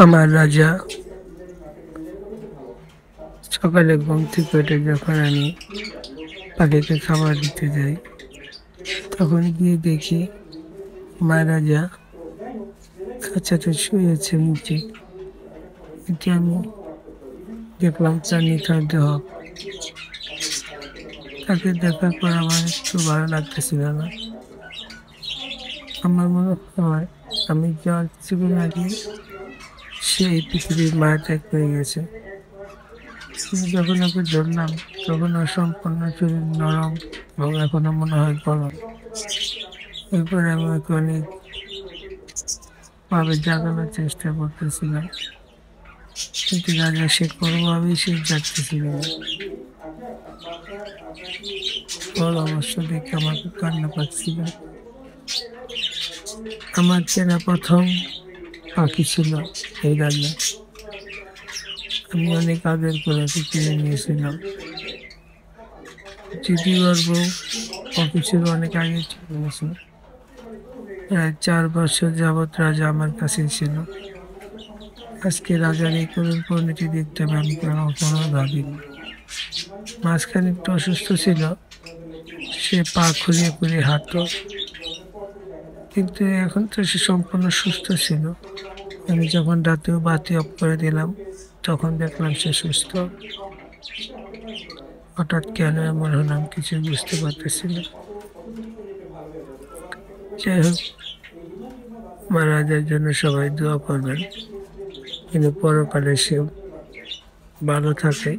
আমার রাজা সকালে ঘুম থেকে উঠে যখন আমি পাখিকে খাবার দিতে যাই, তখন গিয়ে দেখি মা রাজা খাঁচাতে শুয়েছে নিচে। এটি আমি দেখলাম তার নিথর দেহ। তাকে দেখার পর আমার একটু ভালো লাগতেছিল না। আমার মনে হয় আমি যাওয়ার কিছুদিন আগে সে এই পৃথিবীর মায়া ত্যাগ করে গেছে। কিন্তু যখন ওকে ধরলাম, তখন ওর সম্পূর্ণ শরীর নরম এবং এখনো মনে হয় গরম। এরপরে আমি ওকে অনেক ভাবে জাগানোর চেষ্টা করতেছিলাম, কিন্তু রাজা সে কোনোভাবেই সে জাগতেছিল না। ওর অবশ্য দেখে আমাকে কান্না পাচ্ছিল। আমার চেনা প্রথম পাখি ছিল এই রাজা। আমি অনেক আদর করে ওকে কিনে নিয়েছিলাম। যদিও ওর বউ পাখি ছিল অনেক আগে চলে গেছে। প্রায় 4 বছর যাবৎ রাজা আমার কাছেই ছিল। আজকে রাজার এই করুণ পরিণতি দেখতে হবে আমি কখনো ভাবিনি। মাঝখানে একটু অসুস্থ ছিল, সে পা খুলিয়ে খুলিয়ে হাঁটতো, কিন্তু এখন তো সে সম্পূর্ণ সুস্থ ছিল। আমি যখন রাতেও বাতি অফ করে দিলাম, তখন দেখলাম সে সুস্থ। হঠাৎ কেন এমন হলাম কিছু বুঝতে পারতেছি না। যাই হোক, আমার রাজার জন্য সবাই দোয়া করবেন, কিন্তু পরকালে সে ভালো থাকে।